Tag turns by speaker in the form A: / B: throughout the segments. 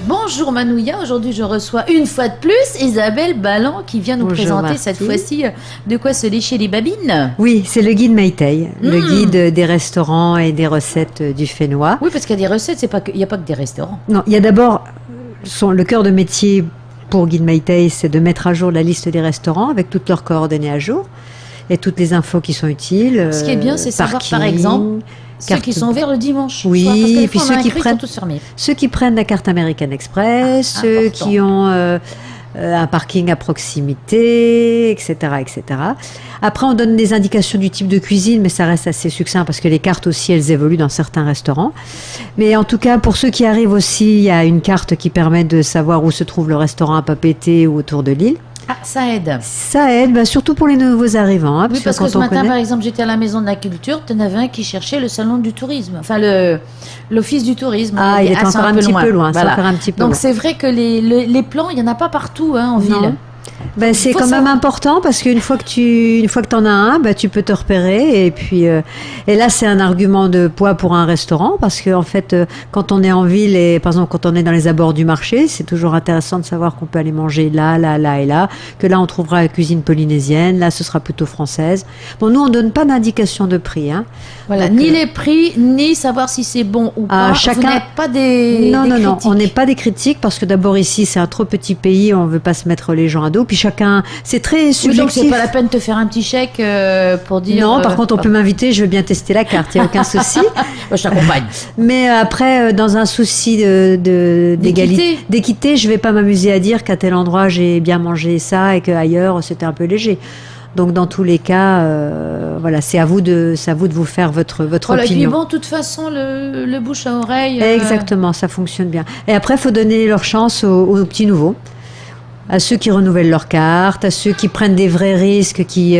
A: Bonjour Manouya, aujourd'hui je reçois une fois de plus Isabelle Balland qui vient nous présenter
B: Martine.
A: cette fois-ci de quoi se lécher les babines.
B: Oui, c'est le guide Maytay, le guide des restaurants et des recettes du Fénois.
A: Oui, parce qu'il y a des recettes, il n'y a pas que des restaurants.
B: Non, il y a d'abord le cœur de métier pour Guide Maytay, c'est de mettre à jour la liste des restaurants avec toutes leurs coordonnées à jour et toutes les infos qui sont utiles.
A: Ce qui est bien, c'est savoir par exemple ceux qui sont ouverts le dimanche.
B: Oui,
A: soir, parce que
B: et puis ceux qui prennent la carte American Express, ceux
A: important.
B: qui ont un parking à proximité, etc., etc. Après, on donne des indications du type de cuisine, mais ça reste assez succinct parce que les cartes aussi, elles évoluent dans certains restaurants. Mais en tout cas, pour ceux qui arrivent aussi, il y a une carte qui permet de savoir où se trouve le restaurant à Papeete ou autour de l'île.
A: Ah, ça aide.
B: Ça aide, bah, surtout pour les nouveaux arrivants. Hein,
A: Oui, parce que ce matin, par exemple, j'étais à la Maison de la Culture, tu en avais un qui cherchait le salon du tourisme, enfin l'office du tourisme.
B: Ah, il est encore un petit peu loin.
A: Voilà.
B: Encore un petit peu
A: Donc
B: loin.
A: c'est vrai que les plans, il n'y en a pas partout en ville.
B: Ben, c'est quand même important parce qu'une fois que tu en as un, ben, tu peux te repérer et puis et là c'est un argument de poids pour un restaurant parce que en fait quand on est en ville et par exemple quand on est dans les abords du marché, c'est toujours intéressant de savoir qu'on peut aller manger là et là, que là on trouvera la cuisine polynésienne, là ce sera plutôt française. Bon, nous on donne pas d'indication de prix, hein.
A: Voilà,
B: donc,
A: ni les prix, ni savoir si c'est bon ou pas.
B: Chacun...
A: Vous n'êtes pas des
B: Non, on n'est pas des critiques parce que d'abord ici c'est un trop petit pays, on veut pas se mettre les gens à dos. Puis chacun, c'est très subjectif.
A: Oui, donc c'est pas la peine de te faire un petit chèque pour dire.
B: Non, par contre on peut m'inviter, je veux bien tester la carte, il n'y a aucun souci.
A: Moi, je t'accompagne.
B: Mais après, dans un souci d'équité, je vais pas m'amuser à dire qu'à tel endroit j'ai bien mangé ça et qu'ailleurs c'était un peu léger. Donc dans tous les cas, voilà, c'est à vous de vous faire votre
A: voilà,
B: opinion.
A: Et puis bon, de toute façon, le bouche à oreille.
B: Exactement, ça fonctionne bien. Et après, il faut donner leur chance aux petits nouveaux, à ceux qui renouvellent leur carte, à ceux qui prennent des vrais risques, qui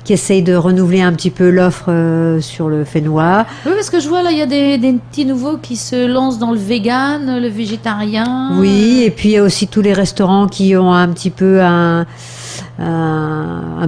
B: essayent de renouveler un petit peu l'offre sur le Fénois.
A: Oui, parce que je vois là, il y a des petits nouveaux qui se lancent dans le vegan, le végétarien.
B: Oui, et puis il y a aussi tous les restaurants qui ont un petit peu un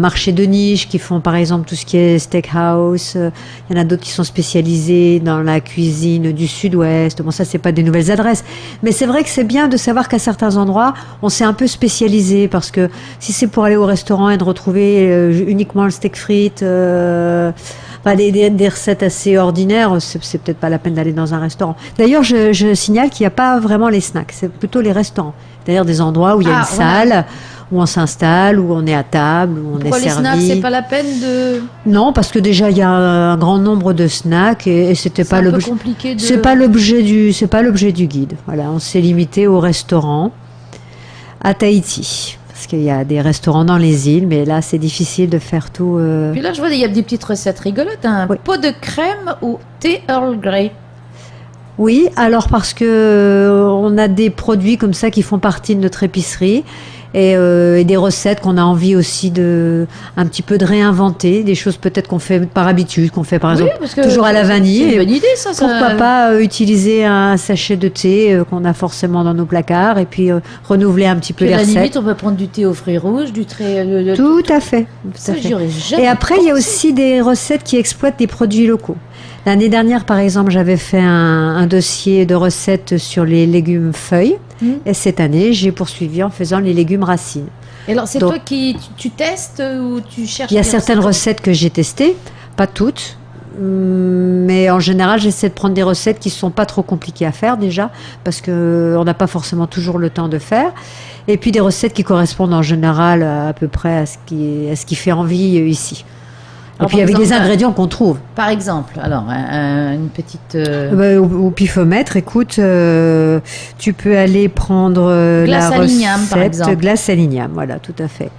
B: marché de niche, qui font par exemple tout ce qui est steakhouse. Il y en a d'autres qui sont spécialisés dans la cuisine du sud-ouest. Bon, ça c'est pas des nouvelles adresses, mais c'est vrai que c'est bien de savoir qu'à certains endroits on s'est un peu spécialisé, parce que si c'est pour aller au restaurant et de retrouver uniquement le steak frites, des recettes assez ordinaires, c'est peut-être pas la peine d'aller dans un restaurant. D'ailleurs, je signale qu'il n'y a pas vraiment les snacks, c'est plutôt les restaurants. D'ailleurs, des endroits où il y a une salle, où on s'installe, où on est à table, où on est servi.
A: Les snacks, c'est pas la peine de...
B: Non, parce que déjà il y a un grand nombre de snacks et c'était pas l'objet. C'est pas l'objet du guide. Voilà, on s'est limité au restaurant à Tahiti. Parce qu'il y a des restaurants dans les îles, mais là c'est difficile de faire tout.
A: Puis là je vois il y a des petites recettes rigolotes, un pot de crème au thé Earl Grey.
B: Oui, alors parce que on a des produits comme ça qui font partie de notre épicerie. Et des recettes qu'on a envie aussi un petit peu de réinventer, des choses peut-être qu'on fait par habitude, qu'on fait par exemple toujours à la vanille.
A: C'est une bonne idée ça.
B: Pourquoi pas utiliser un sachet de thé qu'on a forcément dans nos placards et puis renouveler un petit peu les recettes.
A: À la limite, on peut prendre du thé aux fruits rouges, du thé...
B: Tout à fait. Et après, il y a aussi des recettes qui exploitent des produits locaux. L'année dernière, par exemple, j'avais fait un dossier de recettes sur les légumes feuilles. Et cette année, j'ai poursuivi en faisant les légumes racines.
A: Et alors, c'est toi qui tu testes ou tu cherches?
B: Il y a certaines recettes que j'ai testées, pas toutes. Mais en général, j'essaie de prendre des recettes qui ne sont pas trop compliquées à faire déjà, parce qu'on n'a pas forcément toujours le temps de faire. Et puis des recettes qui correspondent en général à peu près à ce qui fait envie ici. Et puis avec des ingrédients qu'on trouve.
A: Par exemple, alors une petite...
B: Au pifomètre, écoute, tu peux aller prendre
A: glace
B: la
A: à l'igname, par
B: recette
A: exemple.
B: Glace à l'igname, voilà, tout à fait.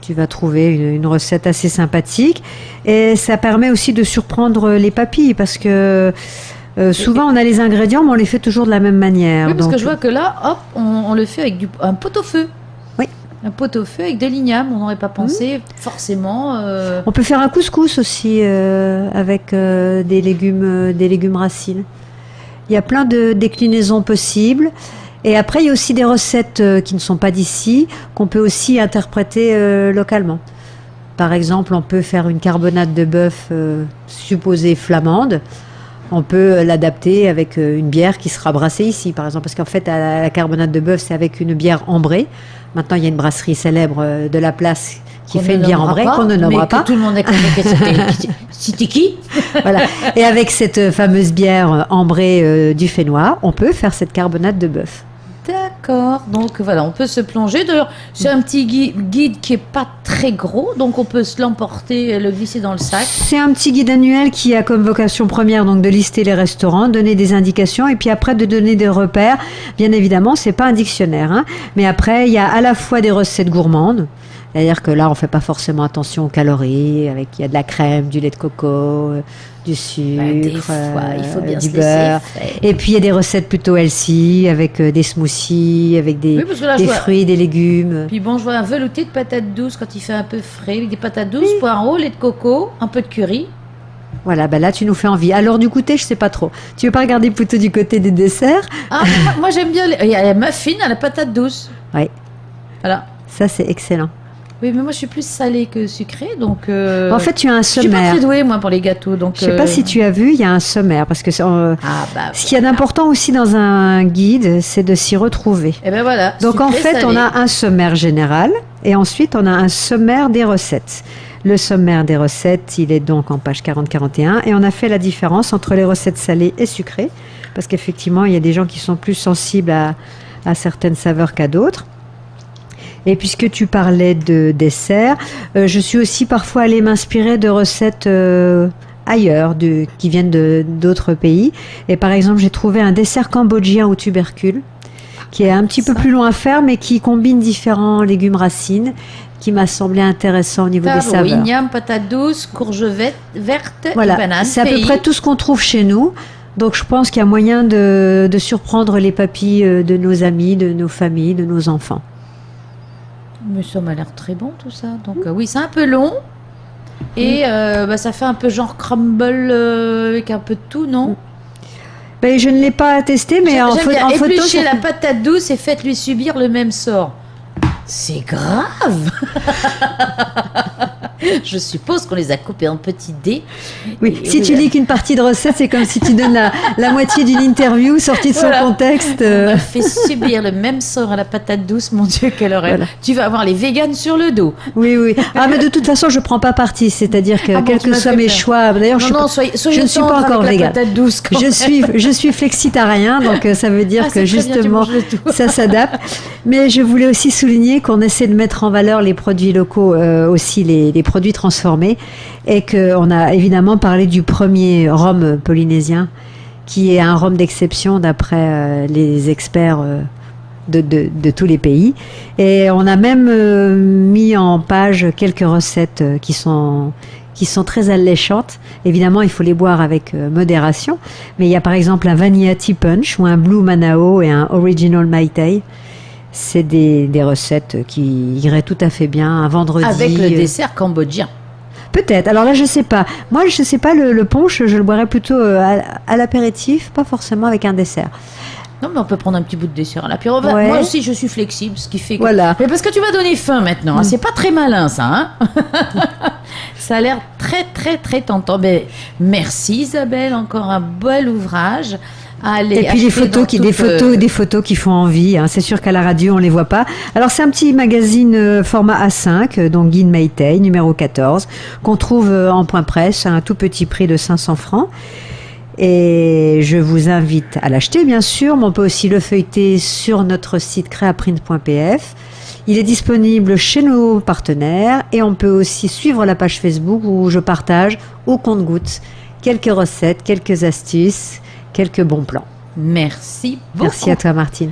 B: Tu vas trouver une recette assez sympathique. Et ça permet aussi de surprendre les papilles, parce que souvent on a les ingrédients, mais on les fait toujours de la même manière.
A: Oui, parce que je vois que là, hop, on le fait avec un pot-au-feu. Un pot-au-feu avec de l'igname, on n'aurait pas pensé forcément.
B: On peut faire un couscous aussi avec des légumes racines. Il y a plein de déclinaisons possibles. Et après, il y a aussi des recettes qui ne sont pas d'ici, qu'on peut aussi interpréter localement. Par exemple, on peut faire une carbonade de bœuf supposée flamande. On peut l'adapter avec une bière qui sera brassée ici, par exemple, parce qu'en fait, la carbonate de bœuf, c'est avec une bière ambrée. Maintenant, il y a une brasserie célèbre de la place qui fait une bière ambrée qu'on ne nommera pas.
A: Tout le monde a compris que c'était qui.
B: Voilà. Et avec cette fameuse bière ambrée du Fénois, on peut faire cette carbonate de bœuf.
A: D'accord, donc voilà, on peut se plonger. D'ailleurs, c'est un petit guide qui est pas très gros, donc on peut se l'emporter, le glisser dans le sac.
B: C'est un petit guide annuel qui a comme vocation première donc de lister les restaurants, donner des indications et puis après de donner des repères. Bien évidemment, c'est pas un dictionnaire, hein, mais après il y a à la fois des recettes gourmandes. C'est-à-dire que là, on fait pas forcément attention aux calories, il y a de la crème, du lait de coco, du sucre,
A: des fois, il faut bien
B: du beurre. Et puis, il y a des recettes plutôt healthy, avec des smoothies, avec des fruits, des légumes.
A: Puis bon, je vois un velouté de patates douces quand il fait un peu frais, avec des patates douces, poireaux, lait de coco, un peu de curry.
B: Voilà, ben là, tu nous fais envie. Alors, du goûter, je sais pas trop. Tu veux pas regarder plutôt du côté des desserts?
A: Ah, moi, j'aime bien. Il y a la muffin à la patate douce.
B: Oui.
A: Voilà.
B: Ça, c'est excellent.
A: Oui, mais moi je suis plus salée que sucrée, donc.
B: En fait, tu as un sommaire.
A: Je suis pas très douée moi pour les gâteaux, donc.
B: Je sais pas si tu as vu, il y a un sommaire parce que ce qu'il y a d'important aussi dans un guide, c'est de s'y retrouver.
A: Et ben voilà.
B: Donc en fait, on a un sommaire général et ensuite on a un sommaire des recettes. Le sommaire des recettes, il est donc en page 40-41 et on a fait la différence entre les recettes salées et sucrées parce qu'effectivement, il y a des gens qui sont plus sensibles à certaines saveurs qu'à d'autres. Et puisque tu parlais de dessert, je suis aussi parfois allée m'inspirer de recettes ailleurs, qui viennent d'autres pays. Et par exemple, j'ai trouvé un dessert cambodgien au tubercule, qui est un petit peu plus long à faire, mais qui combine différents légumes racines, qui m'a semblé intéressant au niveau des saveurs.
A: Igname, patate douce, courge verte,
B: voilà,
A: et banane.
B: C'est à peu près tout ce qu'on trouve chez nous. Donc je pense qu'il y a moyen de surprendre les papilles de nos amis, de nos familles, de nos enfants.
A: Mais ça m'a l'air très bon tout ça. Donc oui, c'est un peu long. Et ça fait un peu genre crumble avec un peu de tout, non?
B: Ben, je ne l'ai pas testé, mais en photo...
A: Épluchez la patate douce et faites-lui subir le même sort. C'est grave. Je suppose qu'on les a coupés en petits dés.
B: Oui, si tu lis qu'une partie de recette, c'est comme si tu donnes la moitié d'une interview sortie de son contexte.
A: On a fait subir le même sort à la patate douce, mon Dieu, quelle horreur. Voilà. Tu vas avoir les véganes sur le dos.
B: Oui. Ah, mais de toute façon, je ne prends pas parti. C'est-à-dire que quels que soient mes choix... D'ailleurs, je ne suis pas encore végane. Je suis flexitarien, donc ça veut dire que justement, ça s'adapte. Mais je voulais aussi souligner qu'on essaie de mettre en valeur les produits locaux, aussi les produits transformés, et qu'on a évidemment parlé du premier rhum polynésien, qui est un rhum d'exception d'après les experts de tous les pays. Et on a même mis en page quelques recettes qui sont très alléchantes. Évidemment, il faut les boire avec modération, mais il y a par exemple un Vanilla Tea Punch ou un Blue Manao et un Original Mai Tai. C'est des recettes qui iraient tout à fait bien un vendredi.
A: Avec le dessert cambodgien.
B: Peut-être. Alors là, je sais pas. Moi, je sais pas, le punch, je le boirais plutôt à l'apéritif, pas forcément avec un dessert.
A: Non, mais on peut prendre un petit bout de dessert à l'apéro. Ouais. Moi aussi, je suis flexible, ce qui fait que...
B: Voilà.
A: Mais parce que tu vas donner faim maintenant. Hein. C'est pas très malin, ça. Hein. Ça a l'air très, très, très tentant. Mais merci, Isabelle. Encore un bel ouvrage. Et
B: puis des photos qui font envie. Hein. C'est sûr qu'à la radio on les voit pas. Alors c'est un petit magazine format A5, donc Guide Mai Tai numéro 14, qu'on trouve en point presse à un tout petit prix de 500 francs. Et je vous invite à l'acheter bien sûr, mais on peut aussi le feuilleter sur notre site creaprint.pf. Il est disponible chez nos partenaires et on peut aussi suivre la page Facebook où je partage au compte-gouttes quelques recettes, quelques astuces, quelques bons plans.
A: Merci beaucoup.
B: Merci à toi, Martine.